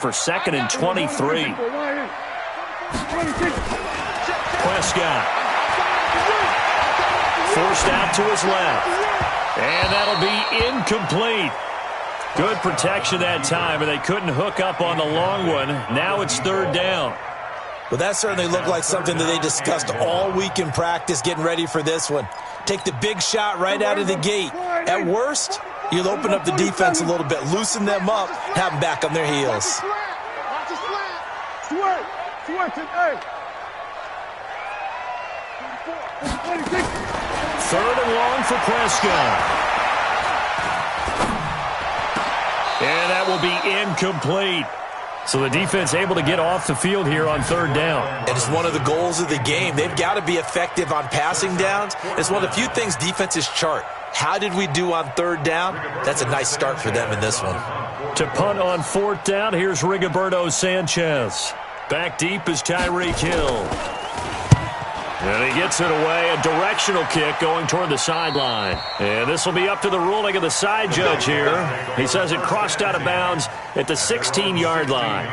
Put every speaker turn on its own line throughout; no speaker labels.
For 2nd and 23. Prescott. Forced out to his left. And that'll be incomplete. Good protection that time, and they couldn't hook up on the long one. Now it's 3rd down.
Well, that certainly looked like something that they discussed all week in practice, getting ready for this one. Take the big shot right out of the gate. At worst, you'll open up the defense a little bit, loosen them up, have them back on their heels.
3rd and long for Prescott. And that will be incomplete. So the defense able to get off the field here on 3rd down.
And it's one of the goals of the game. They've got to be effective on passing downs. It's one of the few things defenses chart. How did we do on 3rd down? That's a nice start for them in this one.
To punt on 4th down, here's Rigoberto Sanchez. Back deep is Tyreek Hill. And he gets it away, a directional kick going toward the sideline. And this will be up to the ruling of the side judge here. He says it crossed out of bounds at the 16-yard line.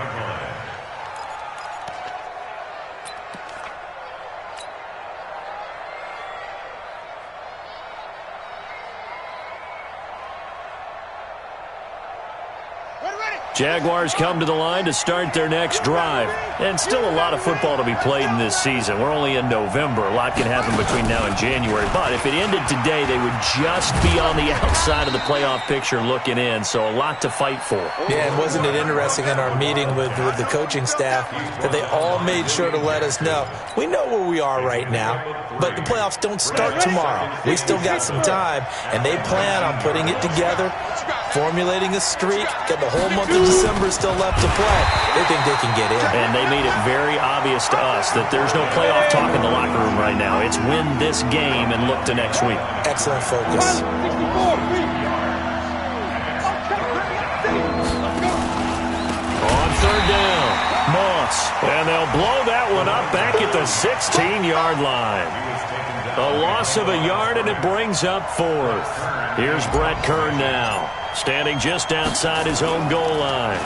Jaguars come to the line to start their next drive. And still a lot of football to be played in this season. We're only in November. A lot can happen between now and January. But if it ended today, they would just be on the outside of the playoff picture looking in. So a lot to fight for.
Yeah, and wasn't it interesting in our meeting with the coaching staff that they all made sure to let us know, we know where we are right now, but the playoffs don't start tomorrow. We still got some time, and they plan on putting it together, formulating a streak, got the whole month of December still left to play. They think they can get in.
And they made it very obvious to us that there's no playoff talk in the locker room right now. It's win this game and look to next week.
Excellent focus.
On 3rd down, Moss. And they'll blow that one up back at the 16-yard line. A loss of a yard, and it brings up 4th. Here's Brett Kern now, standing just outside his own goal line.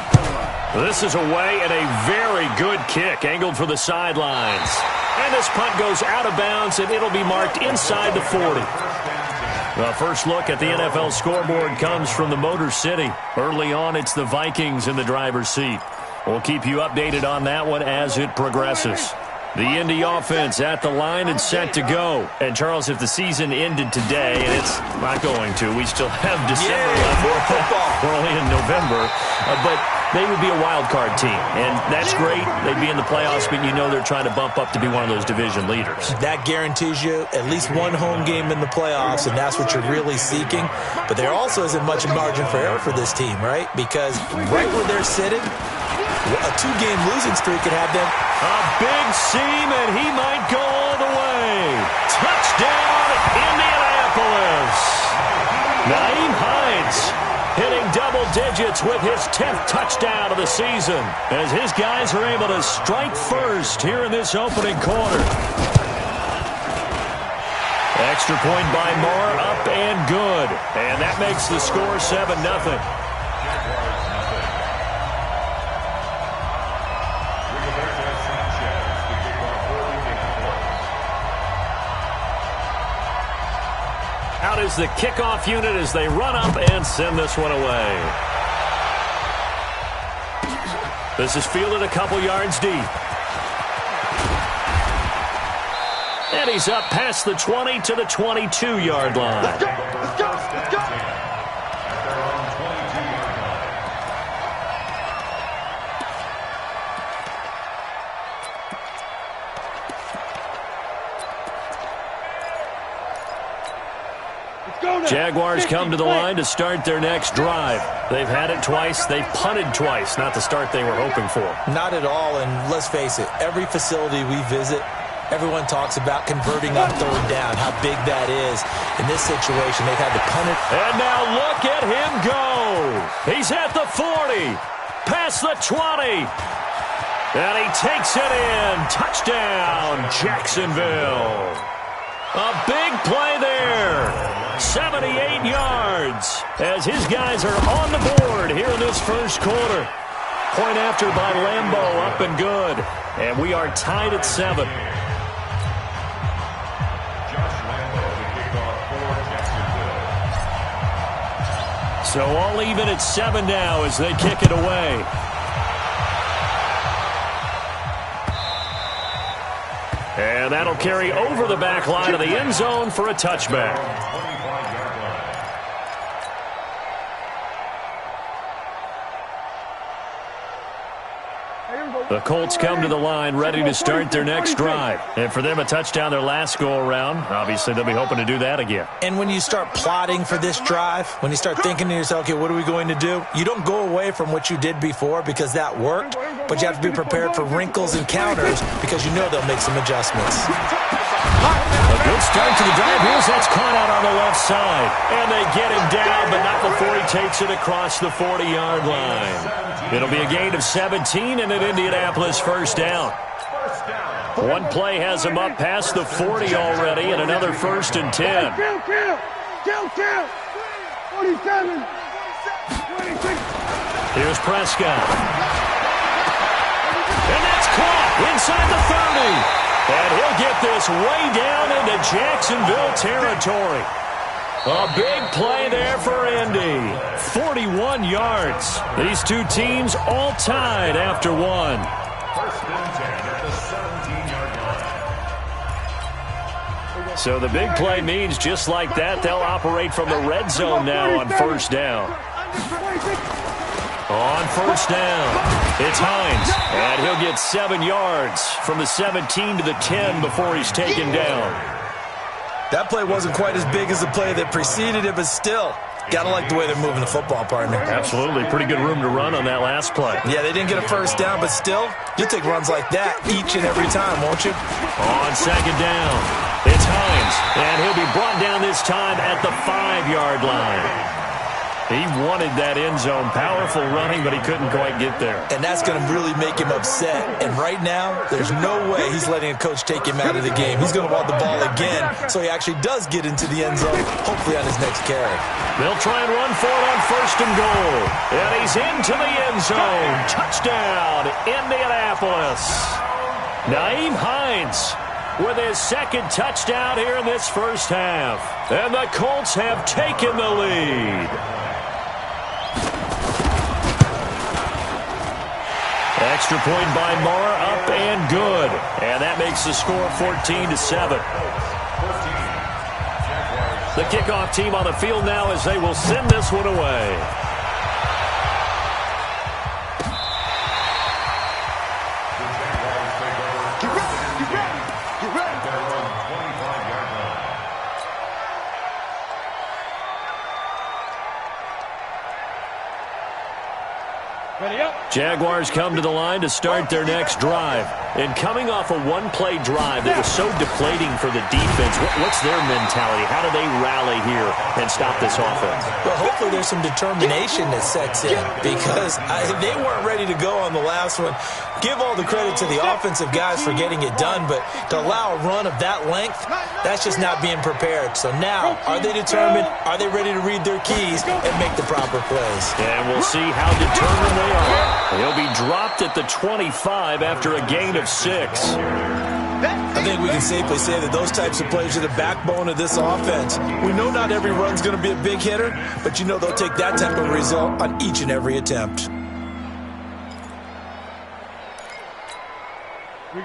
This is away, and a very good kick angled for the sidelines. And this punt goes out of bounds, and it'll be marked inside the 40. The first look at the NFL scoreboard comes from the Motor City. Early on, it's the Vikings in the driver's seat. We'll keep you updated on that one as it progresses. The Indy offense at the line and set to go. And, Charles, if the season ended today, and it's not going to, we still have December left.
More football.
We're only in November. But they would be a wild card team. And that's great. They'd be in the playoffs, but you know they're trying to bump up to be one of those division leaders.
That guarantees you at least one home game in the playoffs, and that's what you're really seeking. But there also isn't much margin for error for this team, right? Because right where they're sitting, a 2-game losing streak could have them.
A big seam, and he might go all the way. Touchdown, Indianapolis. Naeem Hines hitting double digits with his 10th touchdown of the season as his guys are able to strike first here in this opening quarter. Extra point by Moore, up and good. And that makes the score 7-0. Out is the kickoff unit as they run up and send this one away. This is fielded a couple yards deep. And he's up past the 20 to the 22-yard line.
Let's go, let's go, let's go.
Jaguars come to the line to start their next drive. They've had it twice. They've punted twice. Not the start they were hoping for.
Not at all, and let's face it, every facility we visit, everyone talks about converting on 3rd down, how big that is. In this situation, they've had to punt it.
And now look at him go. He's at the 40, past the 20. And he takes it in. Touchdown, Jacksonville. A big play there. 78 yards as his guys are on the board here in this first quarter. Point after by Lambeau, up and good. And we are tied at 7. So all even at 7 now as they kick it away. And that'll carry over the back line of the end zone for a touchback. The Colts come to the line ready to start their next drive. And for them, a touchdown their last go-around. Obviously, they'll be hoping to do that again.
And when you start plotting for this drive, when you start thinking to yourself, okay, what are we going to do? You don't go away from what you did before because that worked, but you have to be prepared for wrinkles and counters because you know they'll make some adjustments.
A good start to the drive. Here's that's caught out on the left side. And they get him down, but not before he takes it across the 40-yard line. It'll be a gain of 17 and an Indianapolis first down. One play has him up past the 40 already, and another 1st and 10.
Kill. 47. 26.
Here's Prescott. And that's caught inside the 30. And he'll get this way down into Jacksonville territory. A big play there for Indy. 41 yards. These two teams all tied after one.
1st and 10 at the 17-yard line.
So the big play means just like that, they'll operate from the red zone now on 1st down. On 1st down, it's Hines, and he'll get 7 yards from the 17 to the 10 before he's taken down.
That play wasn't quite as big as the play that preceded it, but still, got to like the way they're moving the football, partner.
Absolutely. Pretty good room to run on that last play.
Yeah, they didn't get a 1st down, but still, you'll take runs like that each and every time, won't you?
On 2nd down, it's Hines, and he'll be brought down this time at the 5-yard line. He wanted that end zone. Powerful running, but he couldn't quite get there.
And that's going to really make him upset. And right now, there's no way he's letting a coach take him out of the game. He's going to want the ball again, so he actually does get into the end zone, hopefully on his next carry.
They'll try and run for it on 1st and goal. And he's into the end zone. Touchdown, Indianapolis. Nyheim Hines with his 2nd touchdown here in this first half. And the Colts have taken the lead. Extra point by Moore, up and good. And that makes the score 14-7. The kickoff team on the field now as they will send this one away. Jaguars come to the line to start their next drive. And coming off a one-play drive that was so deflating for the defense, what's their mentality? How do they rally here and stop this offense?
Well, hopefully there's some determination that sets in because they weren't ready to go on the last one. Give all the credit to the offensive guys for getting it done, but to allow a run of that length, that's just not being prepared. So now, are they determined? Are they ready to read their keys and make the proper plays?
And we'll see how determined they are. He'll be dropped at the 25 after a gain of 6.
I think we can safely say that those types of plays are the backbone of this offense. We know not every run's going to be a big hitter, but you know they'll take that type of result on each and every attempt.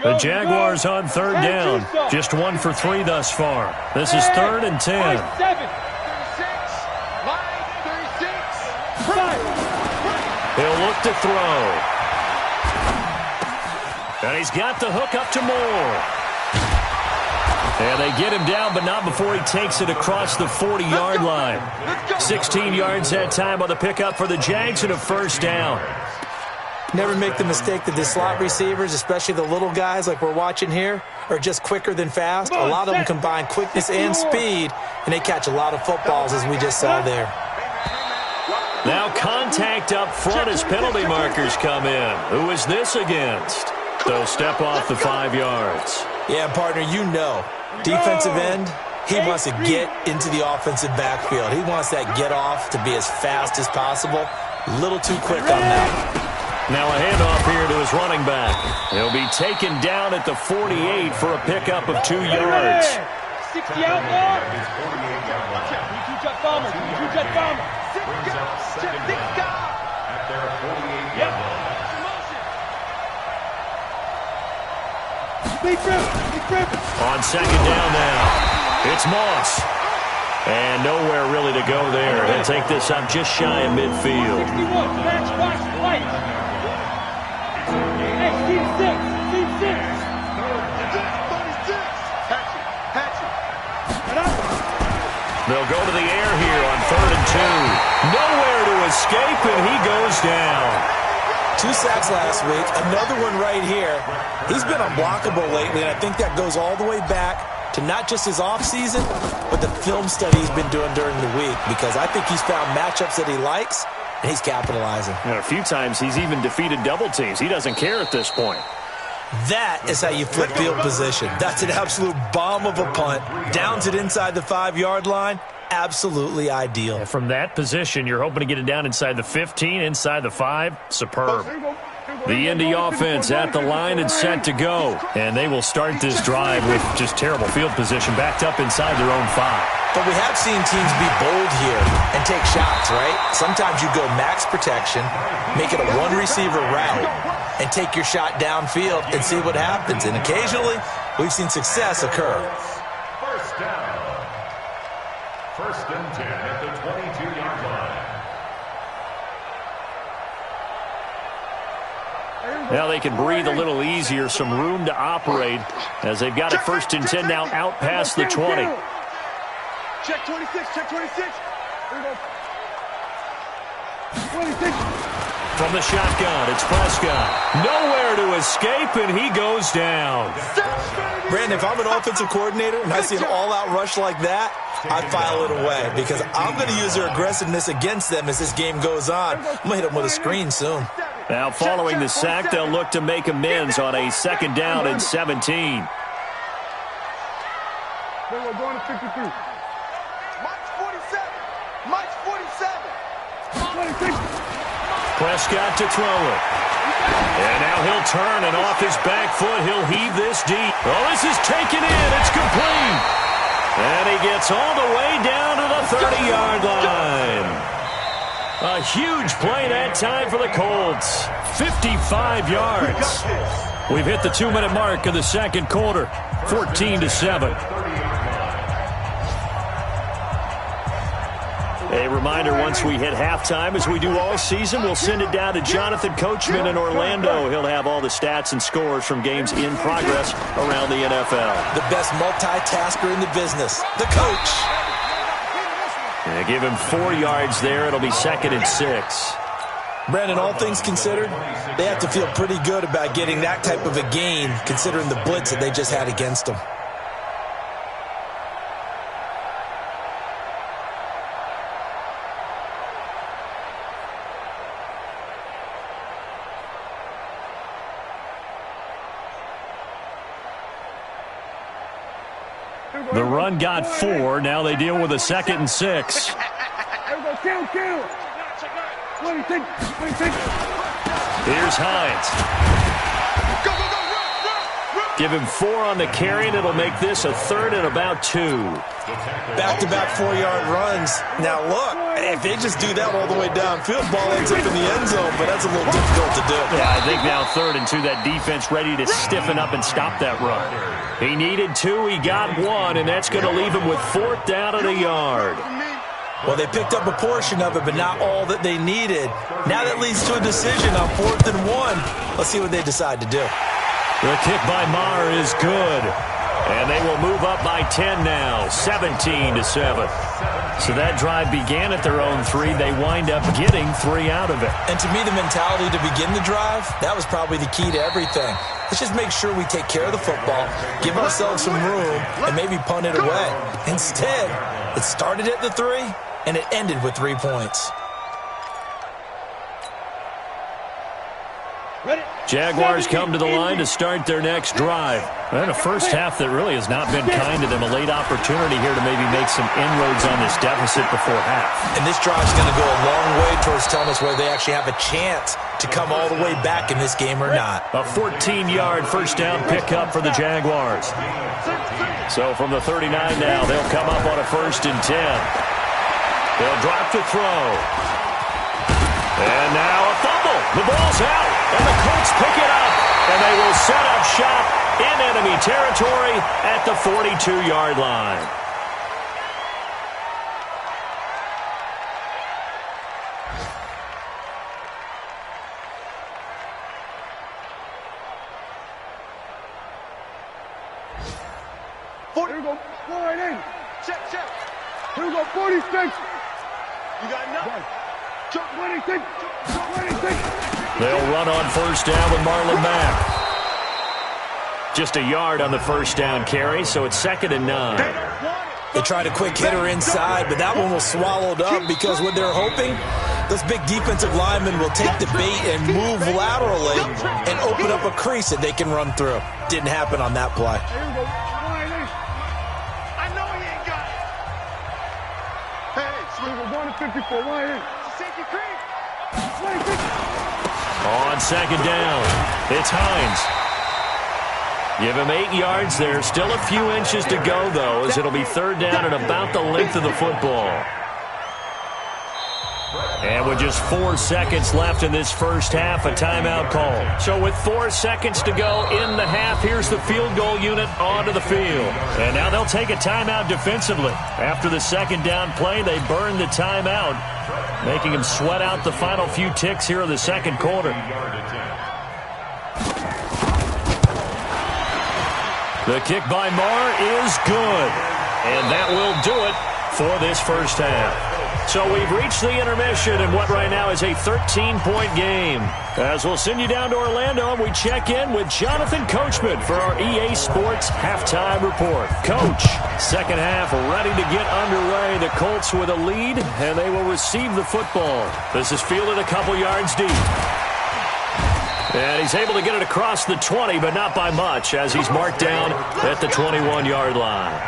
The Jaguars on 3rd down. Just 1 for 3 thus far. This is 3rd and 10.
36.
He'll look to throw. And he's got the hook up to Moore. And they get him down, but not before he takes it across the 40-yard line. 16 yards that time on the pickup for the Jags and a 1st down.
Never make the mistake that the slot receivers, especially the little guys like we're watching here, are just quicker than fast. A lot of them combine quickness and speed, and they catch a lot of footballs as we just saw there.
Now contact up front as penalty markers come in. Who is this against? They'll step off the 5 yards.
Yeah, partner, you know, defensive end, he wants to get into the offensive backfield. He wants that get off to be as fast as possible. A little too quick on that.
Now a handoff here to his running back. He'll be taken down at the 48 for a pickup of 2 yards.
60 out now. 2-jet bomber. 2-jet bomber. 6 guys.
At their 48-yard line.
On second down now, it's Moss. And nowhere really to go there. He'll take this up just shy of midfield.
61, match, watch, light. Hey, team 6, team 6. 36, patch it.
They'll go to the air here on 3rd and 2. Nowhere to escape, and he goes down.
2 sacks last week, another one right here. He's been unblockable lately, and I think that goes all the way back to not just his offseason, but the film study he's been doing during the week, because I think he's found matchups that he likes, and he's capitalizing.
And a few times he's even defeated double teams. He doesn't care at this point.
That is how you flip field position. That's an absolute bomb of a punt. Downs it inside the 5-yard line. Absolutely ideal.
And from that position, you're hoping to get it down inside the 15, inside the 5. Superb. The Indy offense at the line and set to go. And they will start this drive with just terrible field position, backed up inside their own 5.
But we have seen teams be bold here and take shots, right? Sometimes you go max protection, make it a one-receiver route, and take your shot downfield and see what happens. And occasionally, we've seen success occur.
First down. 1st and 10 at the 22-yard line.
Now they can breathe a little easier, some room to operate as they've got it 1st and 10 now out past the 20.
Check 26, check 26. Here we go. 26.
From the shotgun, it's Prescott. Nowhere to escape, and he goes down.
Brandon, if I'm an offensive coordinator and I see an all-out rush like that, I file it away because I'm going to use their aggressiveness against them as this game goes on. I'm going to hit them with a screen soon.
Now following the sack, they'll look to make amends on a 2nd down and 17.
We're going to 53. Mike's 47. Mike's 47. 26.
Prescott to throw it. And now he'll turn, and off his back foot, he'll heave this deep. Oh, this is taken in. It's complete. And he gets all the way down to the 30-yard line. A huge play that time for the Colts. 55 yards. We've hit the 2-minute mark of the 2nd quarter. 14-7. A reminder, once we hit halftime, as we do all season, we'll send it down to Jonathan Coachman in Orlando. He'll have all the stats and scores from games in progress around the NFL.
The best multitasker in the business, the coach.
Yeah, give him 4 yards there. It'll be 2nd and 6.
Brandon, all things considered, they have to feel pretty good about getting that type of a gain, considering the blitz that they just had against them.
The run got 4. Now they deal with a 2nd and 6.
Kill. 26.
Here's Hines.
Go.
Give him 4 on the carry, and it'll make this a 3rd and about 2.
Back-to-back 4-yard runs. Now, look, if they just do that all the way downfield, ball ends up in the end zone, but that's a little difficult to do.
Yeah, I think now 3rd and 2, that defense ready to stiffen up and stop that run. He needed 2, he got 1, and that's going to leave him with 4th down and a yard.
Well, they picked up a portion of it, but not all that they needed. Now that leads to a decision on 4th and 1. Let's see what they decide to do.
The kick by Maher is good. And they will move up by 10 now, 17-7. So that drive began at their own 3. They wind up getting 3 out of it.
And to me, the mentality to begin the drive, that was probably the key to everything. Let's just make sure we take care of the football, give ourselves some room, and maybe punt it away. Instead, it started at the 3, and it ended with 3 points.
Jaguars come to the line to start their next drive. And a first half that really has not been kind to them. A late opportunity here to maybe make some inroads on this deficit before half.
And this drive's going to go a long way towards telling us whether they actually have a chance to come all the way back in this game or not.
A 14-yard first down pickup for the Jaguars. So from the 39 now, they'll come up on a 1st and 10. They'll drop to throw. And now a fumble. The ball's out, and the Colts pick it up. And they will set up shop in enemy territory at the 42-yard line.
Here we go. Go right in. Check. Here we go. 46. You got nothing. 26. 26.
They'll run on first down with Marlon Mack. Just a yard on the first down carry, so it's 2nd and 9.
They tried a quick hitter inside, but that one was swallowed up because what they're hoping, those big defensive linemen will take the bait and move laterally and open up a crease that they can run through. Didn't happen on that play.
Here we go. I know he ain't got it. Hey, swing with 1 and 54. Right in. Safety creep. 26.
On 2nd down, it's Hines. Give him 8 yards there. Still a few inches to go, though, as it'll be 3rd down and about the length of the football. And with just 4 seconds left in this first half, a timeout call. So with 4 seconds to go in the half, here's the field goal unit onto the field. And now they'll take a timeout defensively. After the 2nd down play, they burn the timeout, making them sweat out the final few ticks here in the 2nd quarter. The kick by Marr is good. And that will do it for this first half. So we've reached the intermission in what right now is a 13-point game. As we'll send you down to Orlando, and we check in with Jonathan Coachman for our EA Sports Halftime Report. Coach, 2nd half ready to get underway. The Colts with a lead, and they will receive the football. This is fielded a couple yards deep. And he's able to get it across the 20, but not by much, as he's marked down at the 21-yard line.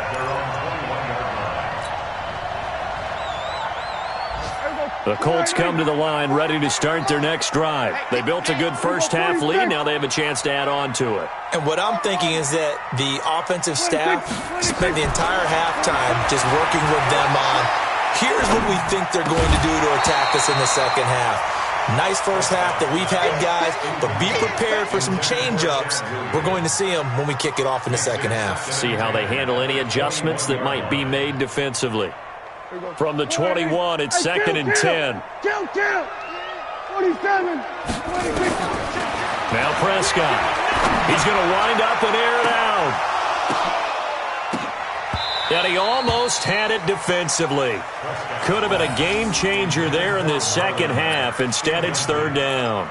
The Colts come to the line ready to start their next drive. They built a good first half lead. Now they have a chance to add on to it.
And what I'm thinking is that the offensive staff spent the entire halftime just working with them on, here's what we think they're going to do to attack us in the second half. Nice first half that we've had, guys, but be prepared for some change-ups. We're going to see them when we kick it off in the second half.
See how they handle any adjustments that might be made defensively. From the 21, it's 2nd and 10.
47.
Now Prescott. He's going to wind up and air it out. And he almost had it defensively. Could have been a game changer there in this second half. Instead, it's 3rd down.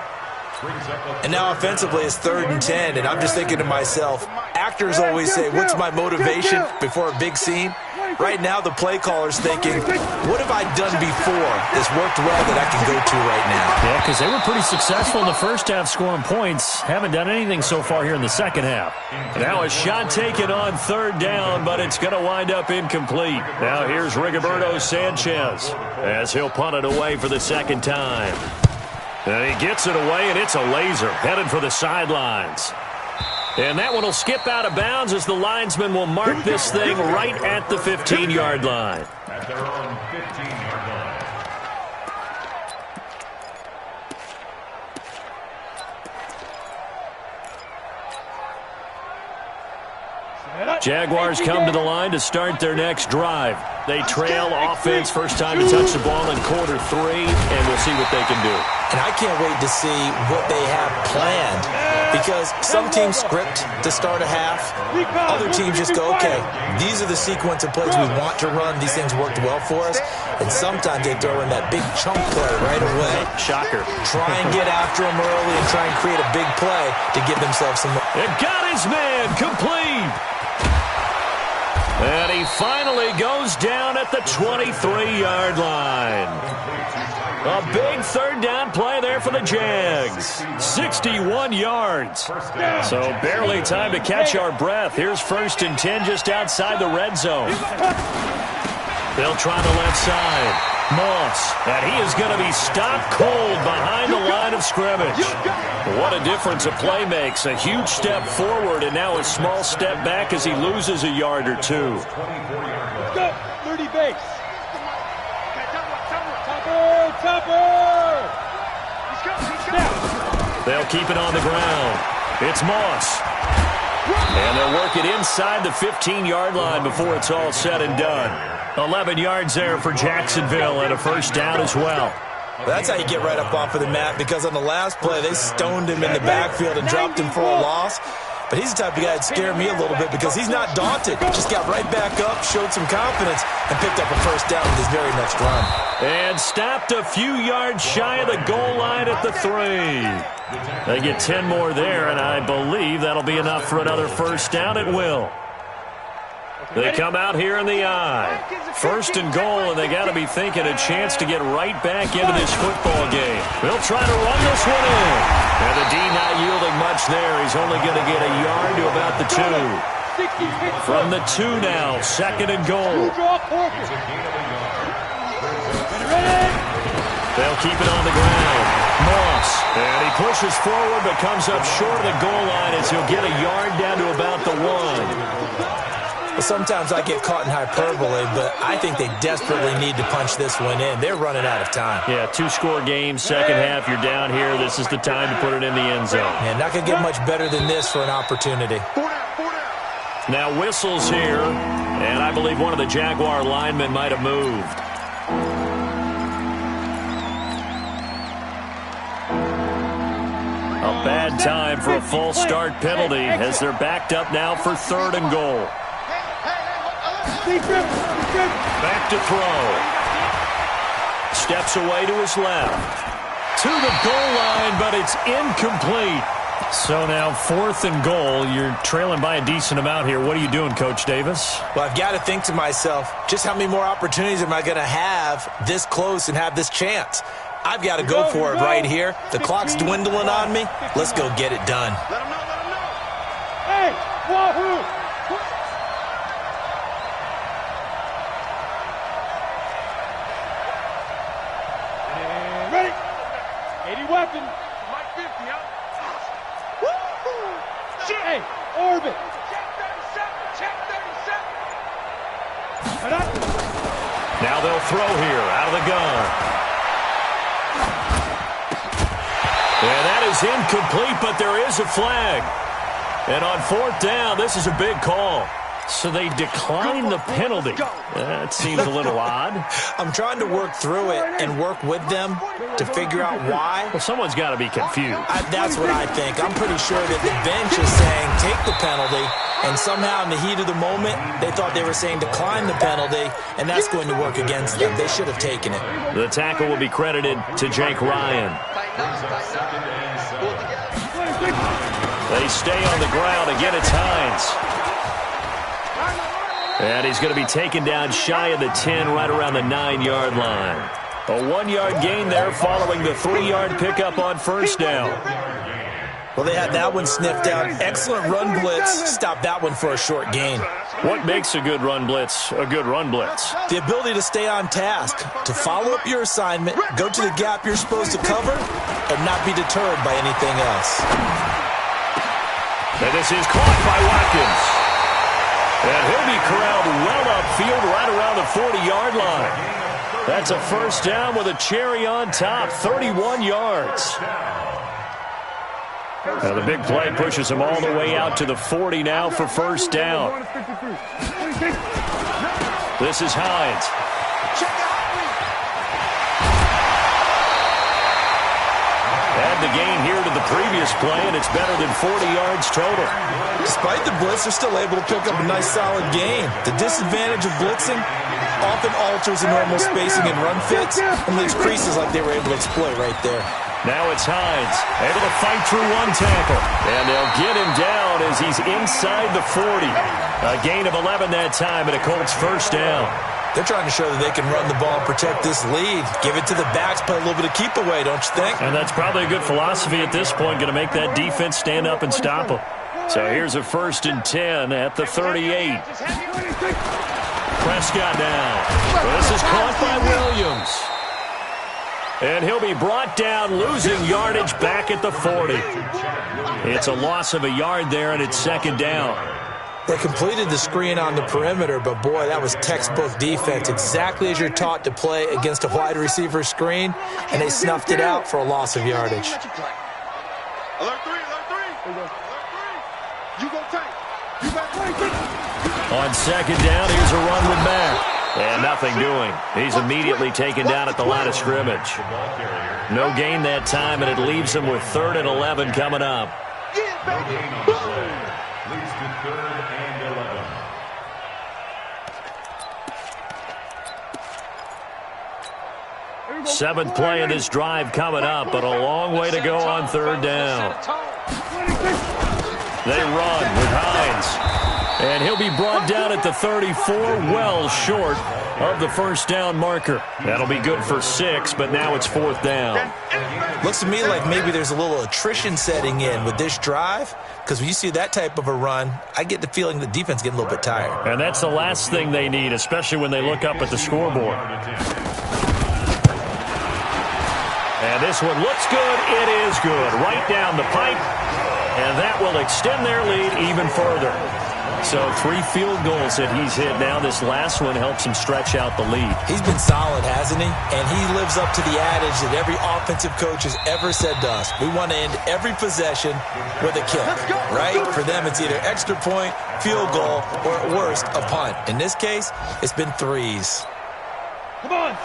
And now offensively, it's 3rd and 10. And I'm just thinking to myself, actors always say, what's my motivation before a big scene? Right now, the play caller's thinking, what have I done before that's worked well that I can go to right now?
Yeah, because they were pretty successful in the first half scoring points. Haven't done anything so far here in the second half. Now a shot taken on 3rd down, but it's going to wind up incomplete. Now here's Rigoberto Sanchez as he'll punt it away for the 2nd time. And he gets it away, and it's a laser headed for the sidelines. And that one will skip out of bounds as the linesman will mark this thing right at the 15-yard line.
At their own 15-yard line.
Jaguars come to the line to start their next drive. They trail offense first time to touch the ball in quarter 3, and we'll see what they can do.
And I can't wait to see what they have planned, because some teams script to start a half. Other teams just go, okay, these are the sequence of plays we want to run. These things worked well for us. And sometimes they throw in that big chunk play right away.
Shocker.
Try and get after them early and try and create a big play to give themselves some.
It got his man complete. And he finally goes down at the 23-yard line. A big third down play there for the Jags. 61 yards. So barely time to catch our breath. Here's 1st and 10 just outside the red zone. They'll try the left side. Moss, and he is going to be stopped cold behind the line of scrimmage. What a difference a play makes. A huge step forward and now a small step back as he loses a yard or two.
Let's go. 30 base. Topper.
They'll keep it on the ground. It's Moss. And they'll work it inside the 15-yard line before it's all said and done. 11 yards there for Jacksonville and a 1st down as well.
That's how you get right up off of the mat, because on the last play, they stoned him in the backfield and dropped him for a loss. But he's the type of guy that scared me a little bit because he's not daunted. Just got right back up, showed some confidence, and picked up a 1st down with his very next run.
And stopped a few yards shy of the goal line at the 3. They get 10 more there, and I believe that'll be enough for another 1st down. It will. They come out here in the eye. 1st and goal, and they got to be thinking a chance to get right back into this football game. They'll try to run this one in. And the D not yielding much there. He's only going to get a yard to about the 2. From the 2 now, 2nd and goal. They'll keep it on the ground. Moss, and he pushes forward but comes up short of the goal line as he'll get a yard down to about the 1.
Well, sometimes I get caught in hyperbole, but I think they desperately need to punch this one in. They're running out of time.
Yeah, 2-score game, second half, you're down here. This is the time to put it in the end zone.
Man, not going to get much better than this for an opportunity.
Now whistles here, and I believe one of the Jaguar linemen might have moved. A bad time for a false start penalty as they're backed up now for 3rd and goal. Back to throw. Steps away to his left. To the goal line, but it's incomplete. So now 4th and goal. You're trailing by a decent amount here. What are you doing, Coach Davis?
Well, I've got to think to myself, just how many more opportunities am I going to have this close and have this chance? I've got to go for it right here. The clock's dwindling on me. Let's go get it done.
Let him know. Hey, wahoo! Ready? 80 weapon. Mike 50, huh? Woo! Hey, orbit. Check 37.
Now they'll throw here out of the gun. And that is incomplete, but there is a flag. And on 4th down, this is a big call. So they decline the penalty. That seems a little odd.
I'm trying to work through it and work with them to figure out why.
Well, someone's got to be confused.
That's what I think. I'm pretty sure that the bench is saying take the penalty, and somehow in the heat of the moment, they thought they were saying decline the penalty, and that's going to work against them. They should have taken it.
The tackle will be credited to Jake Ryan. They stay on the ground. Again, it's Hines. And he's going to be taken down shy of the 10, right around the 9-yard line. A 1-yard gain there following the 3-yard pickup on 1st down.
Well, they had that one sniffed out. Excellent run blitz. Stopped that one for a short gain.
What makes a good run blitz a good run blitz?
The ability to stay on task, to follow up your assignment, go to the gap you're supposed to cover, and not be deterred by anything else.
And this is caught by Watkins. And he'll be corralled well upfield right around the 40-yard line. That's a 1st down with a cherry on top, 31 yards. Now the big play pushes him all the way out to the 40 now for 1st down. This is Hines. Add the gain here to the previous play, and it's better than 40 yards total.
Despite the blitz, they're still able to pick up a nice, solid gain. The disadvantage of blitzing often alters the normal spacing and run fits and leaves creases like they were able to exploit right there.
Now it's Hines, able to fight through one tackle. And they'll get him down as he's inside the 40. A gain of 11 that time, and a Colts 1st down.
They're trying to show that they can run the ball and protect this lead. Give it to the backs, play a little bit of keep away, don't you think?
And that's probably a good philosophy at this point, going to make that defense stand up and stop them. So here's a 1st and 10 at the 38. Prescott now. This is caught by Williams. And he'll be brought down, losing yardage back at the 40. It's a loss of a yard there, and it's 2nd down.
They completed the screen on the perimeter, but, boy, that was textbook defense, exactly as you're taught to play against a wide receiver screen, and they snuffed it out for a loss of yardage.
Alert 3, alert 3. Alert 3. You go tight. You got
On 2nd down, here's a run with Mack. And nothing doing. He's immediately taken down at the line of scrimmage. No gain that time, and it leaves him with 3rd and 11 coming up.
Leads to 3rd and 11.
7th play of this drive coming up, but a long way to go on 3rd down. They run with Hines. And he'll be brought down at the 34, well short of the 1st down marker. That'll be good for 6, but now it's 4th down.
Looks to me like maybe there's a little attrition setting in with this drive, because when you see that type of a run, I get the feeling the defense is getting a little bit tired.
And that's the last thing they need, especially when they look up at the scoreboard. And this one looks good. It is good. Right down the pipe. And that will extend their lead even further. So 3 field goals that he's hit now. This last one helps him stretch out the lead.
He's been solid, hasn't he? And he lives up to the adage that every offensive coach has ever said to us. We want to end every possession with a kick, right? For them, it's either extra point, field goal, or at worst, a punt. In this case, it's been 3s.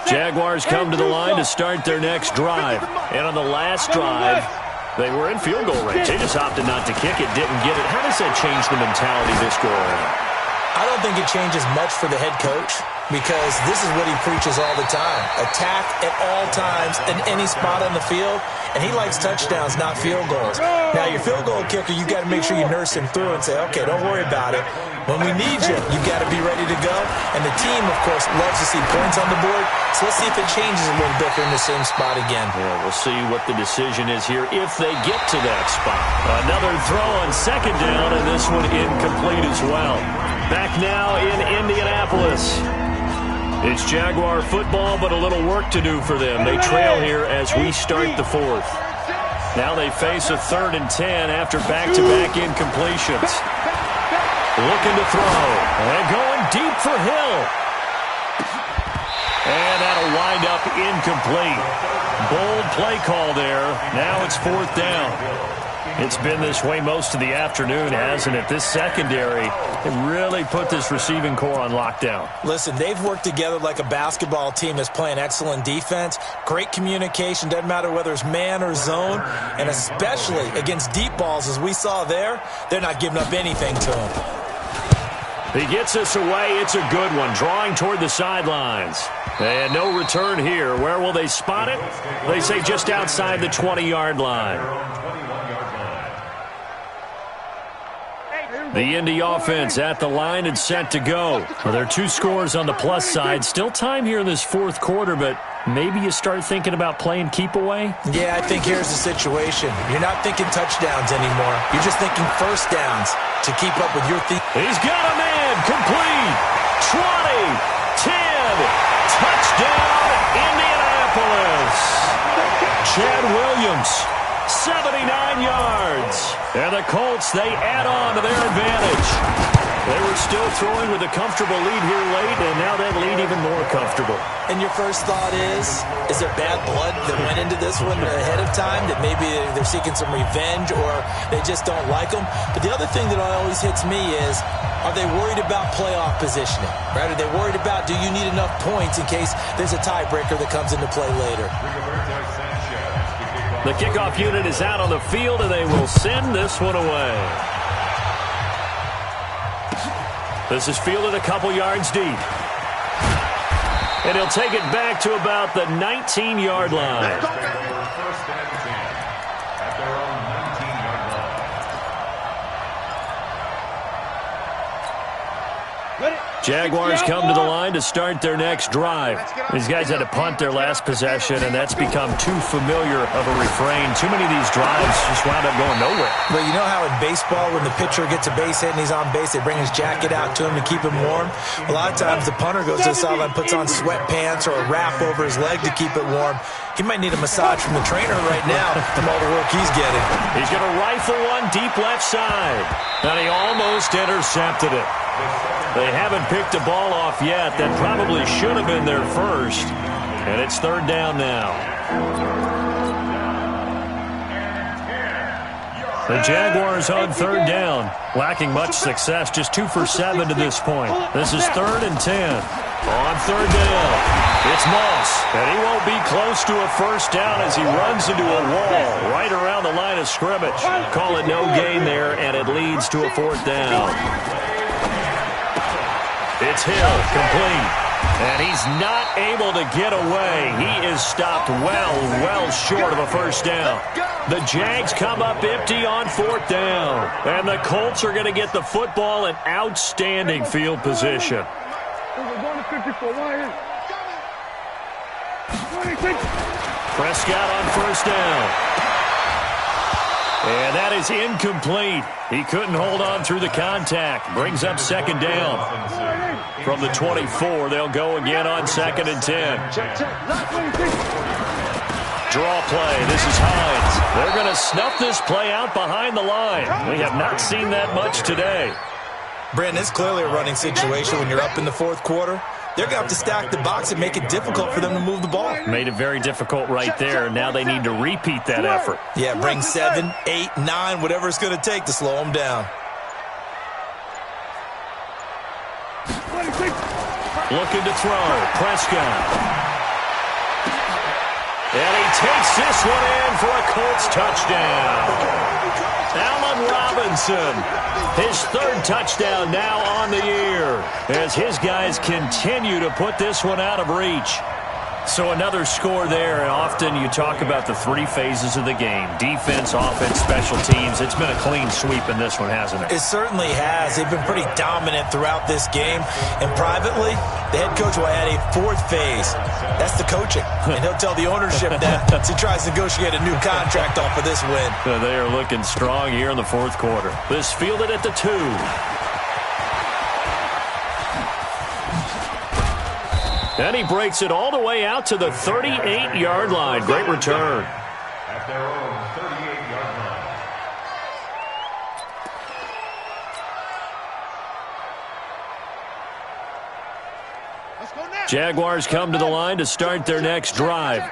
Jaguars come to the line to start their next drive. And on the last drive, they were in field goal range. They just opted not to kick it, didn't get it. How does that change the mentality this go around?
I don't think it changes much for the head coach, because this is what he preaches all the time. Attack at all times in any spot on the field, and he likes touchdowns, not field goals. Now, your field goal kicker, you've got to make sure you nurse him through and say, okay, don't worry about it. When we need you, you've got to be ready to go. And the team, of course, loves to see points on the board. So let's see if it changes a little bit. They're in the same spot again.
Yeah, we'll see what the decision is here if they get to that spot. Another throw on 2nd down, and this one incomplete as well. Back now in Indianapolis. It's Jaguar football, but a little work to do for them. They trail here as we start the 4th. Now they face a 3rd and 10 after back-to-back incompletions. Looking to throw. And going deep for Hill. And that'll wind up incomplete. Bold play call there. Now it's 4th down. It's been this way most of the afternoon, hasn't it? This secondary, it really put this receiving core on lockdown.
Listen, they've worked together like a basketball team that's playing excellent defense. Great communication, doesn't matter whether it's man or zone. And especially against deep balls, as we saw there, they're not giving up anything to them.
He gets us away. It's a good one. Drawing toward the sidelines. And no return here. Where will they spot it? They say just outside the 20-yard line. The Indy offense at the line and set to go. Well, there are 2 scores on the plus side. Still time here in this 4th quarter, but maybe you start thinking about playing keep away?
Yeah, I think here's the situation. You're not thinking touchdowns anymore. You're just thinking 1st downs to keep up with your team.
He's got a man. Complete. 20. 10. Touchdown, Indianapolis. Chad Williams. 79 yards. And the Colts, they add on to their advantage. They were still throwing with a comfortable lead here late, and now that lead even more comfortable.
And your first thought is there bad blood that went into this one ahead of time, that maybe they're seeking some revenge or they just don't like them? But the other thing that always hits me is, are they worried about playoff positioning? Right? Are they worried about, do you need enough points in case there's a tiebreaker that comes into play later?
The kickoff unit is out on the field, and they will send this one away. This is fielded a couple yards deep. And he'll take it back to about the 19-yard line.
First and 10 at their own 19-yard line.
Ready?
Jaguars come to the line to start their next drive. These guys had to punt their last possession, and that's become too familiar of a refrain. Too many of these drives just wound up going nowhere.
Well, you know how in baseball, when the pitcher gets a base hit and he's on base, they bring his jacket out to him to keep him warm? A lot of times the punter goes to the sideline, puts on sweatpants or a wrap over his leg to keep it warm. He might need a massage from the trainer right now from all the work he's getting.
He's going to rifle one deep left side, and he almost intercepted it. They haven't picked a ball off yet. That probably should have been their first. And it's third down now. The Jaguars on third down. Lacking much success. Just 2 for 7 to this point. This is 3rd and 10. On third down, it's Moss. And he won't be close to a first down as he runs into a wall right around the line of scrimmage. Call it no gain there, and it leads to a 4th down. It's Hill, complete. And he's not able to get away. He is stopped well short of a first down. The Jags come up empty on 4th down. And the Colts are going to get the football in outstanding field position. Prescott on first down. And that is incomplete. He couldn't hold on through the contact. Brings up 2nd down. From the 24, they'll go again on 2nd and 10. Draw play. This is Hines. They're going to snuff this play out behind the line. We have not seen that much today.
Brandon, it's clearly a running situation when you're up in the 4th quarter. They're going to have to stack the box and make it difficult for them to move the ball.
Made it very difficult right there. Now they need to repeat that effort.
Yeah, bring 7, 8, 9, whatever it's going to take to slow them down.
Looking to throw. Prescott. And he takes this one in for a Colts touchdown. Allen Robinson, his 3rd touchdown now on the year as his guys continue to put this one out of reach. So another score there, and often you talk about the 3 phases of the game. Defense, offense, special teams. It's been a clean sweep in this one, hasn't it?
It certainly has. They've been pretty dominant throughout this game. And privately, the head coach will add a 4th phase. That's the coaching. And he'll tell the ownership that as he tries to negotiate a new contract off of this win.
They are looking strong here in the 4th quarter. This fielded at the 2. And he breaks it all the way out to the 38-yard line. Great return.
At their own 38-yard line.
Jaguars come to the line to start their next drive.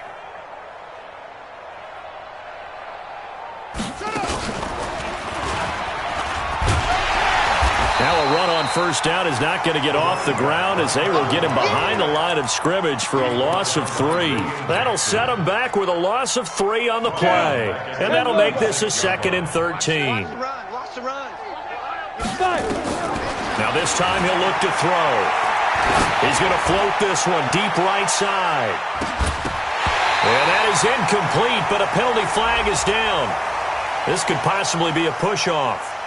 Now a run on first down is not going to get off the ground as they will get him behind the line of scrimmage for a loss of 3. That'll set him back with a loss of 3 on the play. And that'll make this a 2nd and 13. Now this time he'll look to throw. He's going to float this one deep right side. And that is incomplete, but a penalty flag is down. This could possibly be a push-off.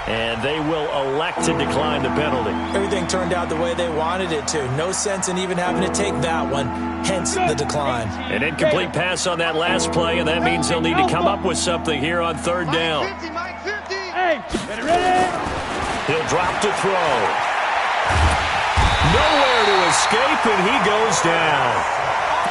And they will elect to decline the penalty.
Everything turned out the way they wanted it to. No sense in even having to take that one, hence the decline.
An incomplete pass on that last play, and that means they'll need to come up with something here on 3rd down. He'll drop to throw. Nowhere to escape, and he goes down.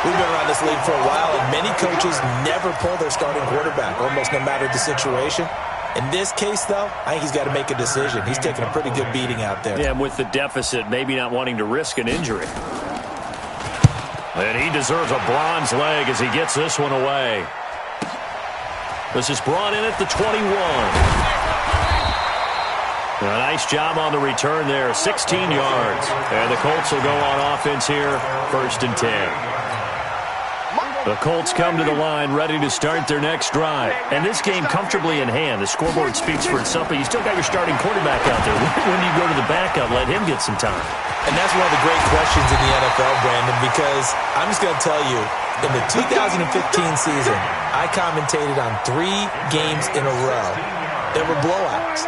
We've been around this league for a while, and many coaches never pull their starting quarterback, almost no matter the situation. In this case, though, I think he's got to make a decision. He's taking a pretty good beating out there.
Yeah, and with the deficit, maybe not wanting to risk an injury. And he deserves a bronze leg as he gets this one away. This is brought in at the 21. A nice job on the return there, 16 yards. And the Colts will go on offense here, 1st and 10. The Colts come to the line ready to start their next drive. And this game comfortably in hand. The scoreboard speaks for itself, but you still got your starting quarterback out there. When do you go to the backup, let him get some time?
And that's one of the great questions in the NFL, Brandon, because I'm just going to tell you, in the 2015 season, I commentated on 3 games in a row that were blowouts.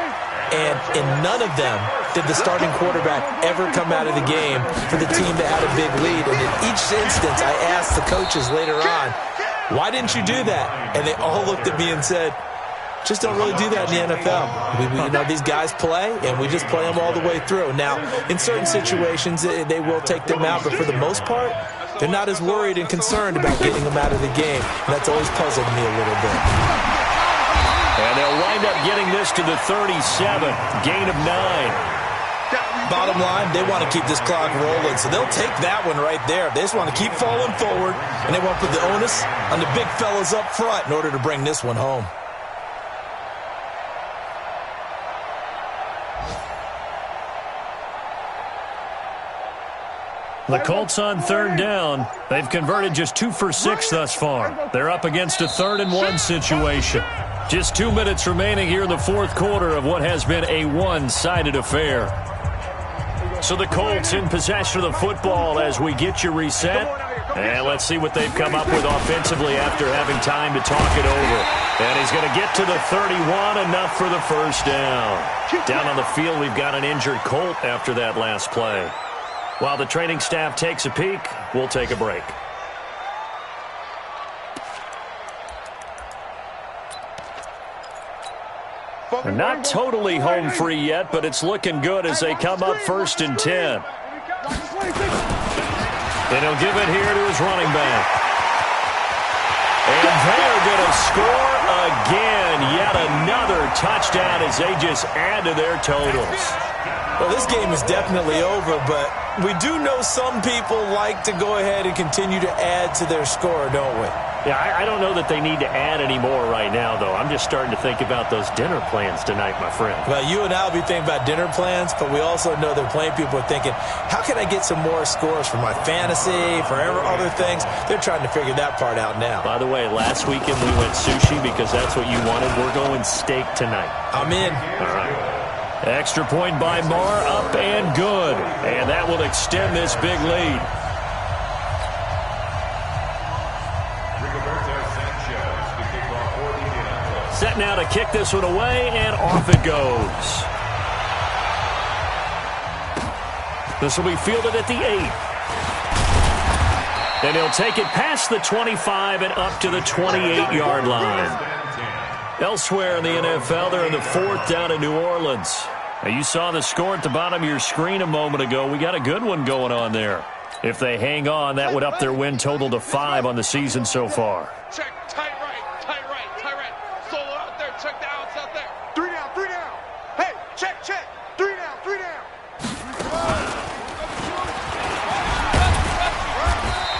and in none of them did the starting quarterback ever come out of the game for the team that had a big lead. And in each instance, I asked the coaches later on, why didn't you do that? And they all looked at me and said, just don't really do that in the NFL. These guys play, and we just play them all the way through. Now, in certain situations, they will take them out, but for the most part, they're not as worried and concerned about getting them out of the game. And that's always puzzled me a little bit.
And they'll wind up getting this to the 37, gain of 9.
Bottom line, they want to keep this clock rolling, so they'll take that one right there. They just want to keep falling forward, and they want to put the onus on the big fellas up front in order to bring this one home.
The Colts on 3rd down. They've converted just 2 for 6 thus far. They're up against a 3rd and 1 situation. Just 2 minutes remaining here in the 4th quarter of what has been a one-sided affair. So the Colts in possession of the football as we get you reset. And let's see what they've come up with offensively after having time to talk it over. And he's going to get to the 31, enough for the first down. Down on the field, we've got an injured Colt after that last play. While the training staff takes a peek, we'll take a break. They're not totally home free yet, but it's looking good as they come up 1st and 10. And he'll give it here to his running back. And they're going to score again. Yet another touchdown as they just add to their totals.
Well, this game is definitely over, but we do know some people like to go ahead and continue to add to their score, don't we?
Yeah, I don't know that they need to add any more right now, though. I'm just starting to think about those dinner plans tonight, my friend.
Well, you and I will be thinking about dinner plans, but we also know they're playing people are thinking, how can I get some more scores for my fantasy, for other things? They're trying to figure that part out now.
By the way, last weekend we went sushi because that's what you wanted. We're going steak tonight.
I'm in.
All right. Extra point by Marr, up and good. And that will extend this big lead. Set now to kick this one away, and off it goes. This will be fielded at the 8. And he'll take it past the 25 and up to the 28-yard line. Elsewhere in the NFL, they're in the 4th down in New Orleans. Now, you saw the score at the bottom of your screen a moment ago. We got a good one going on there. If they hang on, that would up their win total to 5 on the season so far.
Check, tight right, tight right, tight right. Solo out there, check the outs out there. 3 down, 3 down. Hey, check. 3 down, 3 down.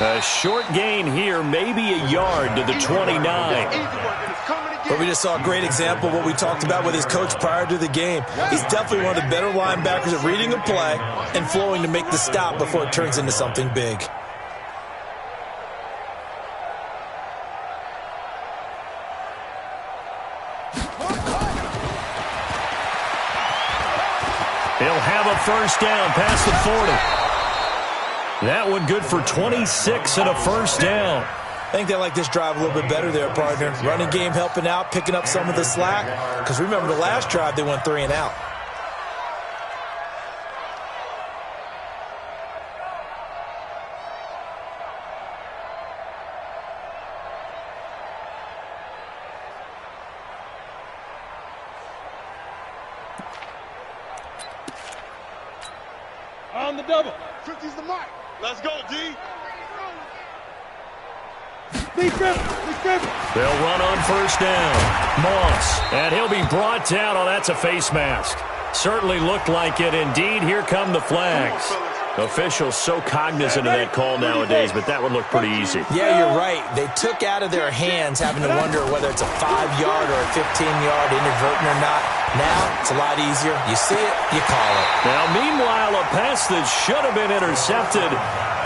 A short gain here, maybe a yard to the 29.
But we just saw a great example of what we talked about with his coach prior to the game. He's definitely one of the better linebackers at reading a play and flowing to make the stop before it turns into something big.
He'll have a first down past the 40. That one good for 26 and a first down.
I think they like this drive a little bit better there, partner. Running game helping out, picking up some of the slack. Because remember, the last drive, they went 3 and out.
On the double. 50's the mark. Let's go, D.
They'll run on first down. Moss, and he'll be brought down. Oh, that's a face mask. Certainly looked like it. Indeed, here come the flags. Officials so cognizant of that call nowadays, but that would look pretty easy.
Yeah, you're right. They took out of their hands having to wonder whether it's a 5-yard or a 15-yard inadvertent or not. Now, it's a lot easier. You see it, you call it.
Now, meanwhile, a pass that should have been intercepted,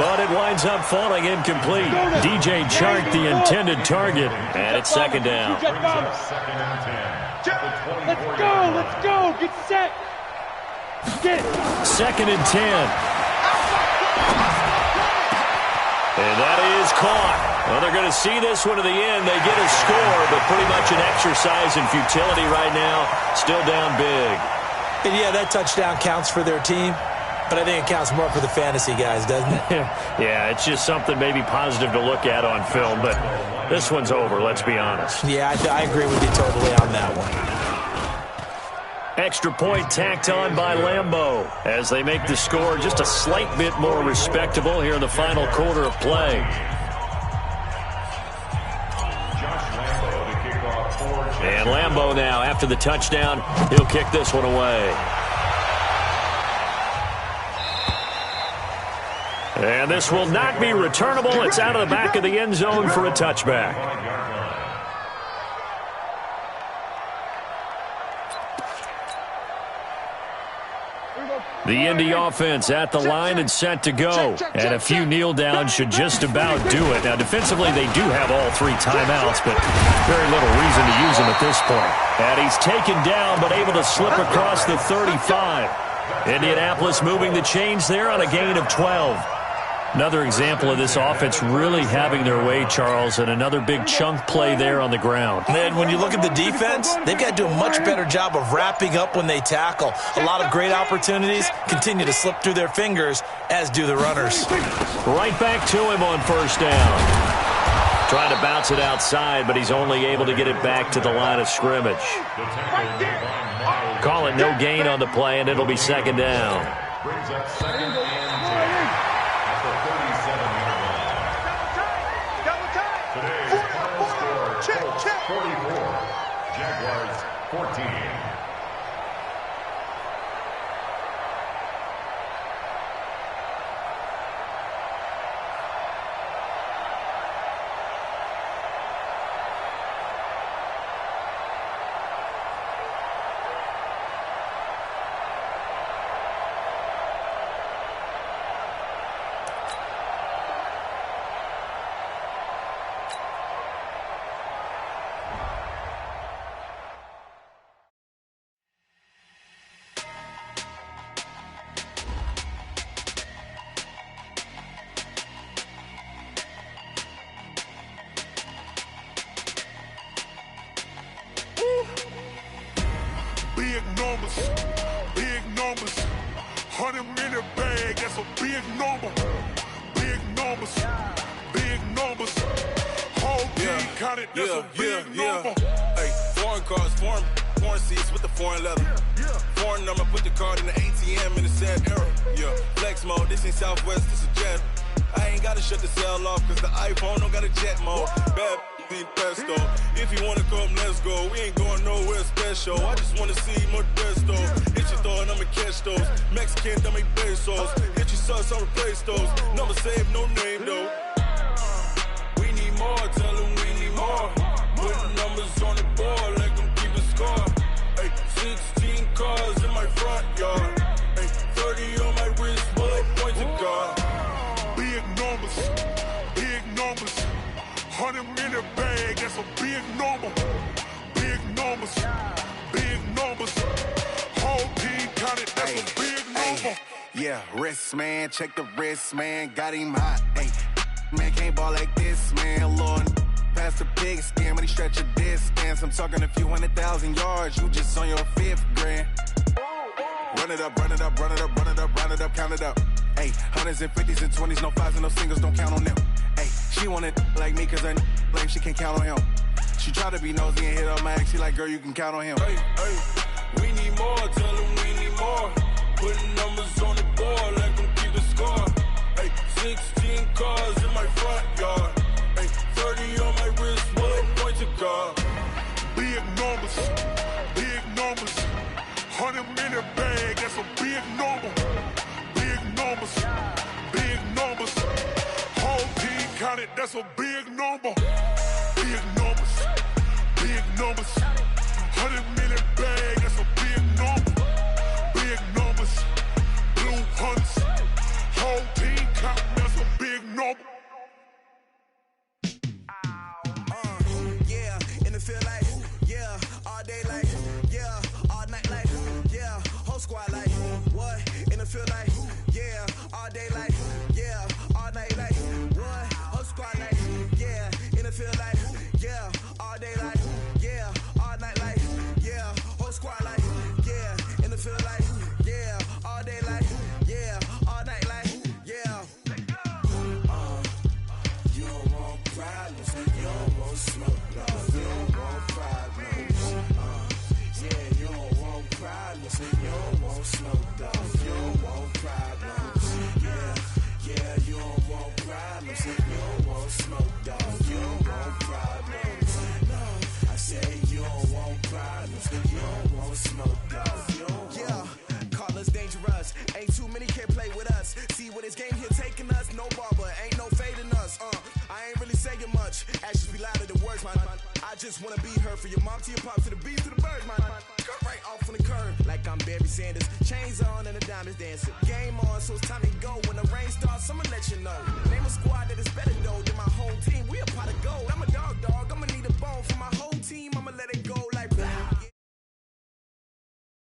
but it winds up falling incomplete. DJ Chark, the intended target, and it's second down.
Let's go, get set. Get it.
Second and 10. And that is caught. Well, they're going to see this one to the end. They get a score, but pretty much an exercise in futility right now. Still down big.
And yeah, that touchdown counts for their team, but I think it counts more for the fantasy guys, doesn't it?
Yeah, it's just something maybe positive to look at on film, but this one's over, let's be honest.
Yeah, I agree with you totally on that one.
Extra point tacked on by Lambeau as they make the score just a slight bit more respectable here in the final quarter of play. And Lambeau now, after the touchdown, he'll kick this one away. And this will not be returnable. It's out of the back of the end zone for a touchback. The Indy offense at the line and set to go. And a few kneel downs should just about do it. Now, defensively, they do have all 3 timeouts, but very little reason to use them at this point. And he's taken down, but able to slip across the 35. Indianapolis moving the chains there on a gain of 12. Another example of this offense really having their way, Charles, and another big chunk play there on the ground.
And when you look at the defense, they've got to do a much better job of wrapping up when they tackle. A lot of great opportunities continue to slip through their fingers, as do the runners.
Right back to him on first down. Trying to bounce it outside, but he's only able to get it back to the line of scrimmage. Call it no gain on the play, and it'll be second down.
Brings up second and 10. Check. 44. Jaguars 14.
Big numbers, 100-minute bag, that's a big number. Big numbers, whole team counted, that's a big number.
Hey, foreign cars, foreign seats with the foreign leather. Foreign number, put the card in the ATM in the sad era. Yeah, flex mode, this ain't Southwest, this a jet. I ain't gotta shut the cell off, cause the iPhone don't got a jet mode. Bad need pesto. If you wanna come, let's go. We ain't going nowhere special. I just wanna see Modesto. Hit your throw and I'ma catch those. Mexican, I make pesos. Hit your sauce, I'll replace those. Number saved, no name though. We need more, tell them we need more. Putting numbers on the board, let them keep the score. Hey, 16 cars in my front yard. Hey, 30 on my wrist, bullet points of God.
Big numbers, 100-minute bag, that's a big number. Big numbers, whole team counted, that's a big number.
Yeah, wrist man, check the wrist man, got him hot. Hey, man can't ball like this, man. Lord, past the pig skin, when he stretch a distance. I'm talking a few 100,000 yards, you just on your 5th grand. Run it up, count it up. Hey, hundreds and 50s and 20s, no 5s and no singles, don't count on them. Hey, she want it like me, cause her lame, she can't count on him. She try to be nosy and hit up my ex, she like, girl, you can count on him. Hey, we need more, tell them we need more. Putting numbers on the board, let them keep the score. Hey, 16 cars in my front yard. Hey, 30 on my wrist, bullet points of God.
Big numbers, 100-minute bag, that's a big number. Big numbers, whole team counted, that's a big number. Big numbers, 100-minute bag, that's a big number. Big numbers, blue hunts, whole team counting, that's a big number.
Yeah, in the field like, yeah, all day like, yeah, all night like, yeah, whole squad like, what? In the field like, yeah, all day like, yeah, all night like, what? Whole squad like, yeah, in the field like, yeah, all day like, yeah, all night like, yeah.
I just wanna be her. From your mom to your pop to the beat to the bird, man. Cut right off on the curb, like I'm Barry Sanders. Chains on and the diamonds dancing. Game on, so it's time to go. When the rain starts, I'ma let you know. Name a squad that is better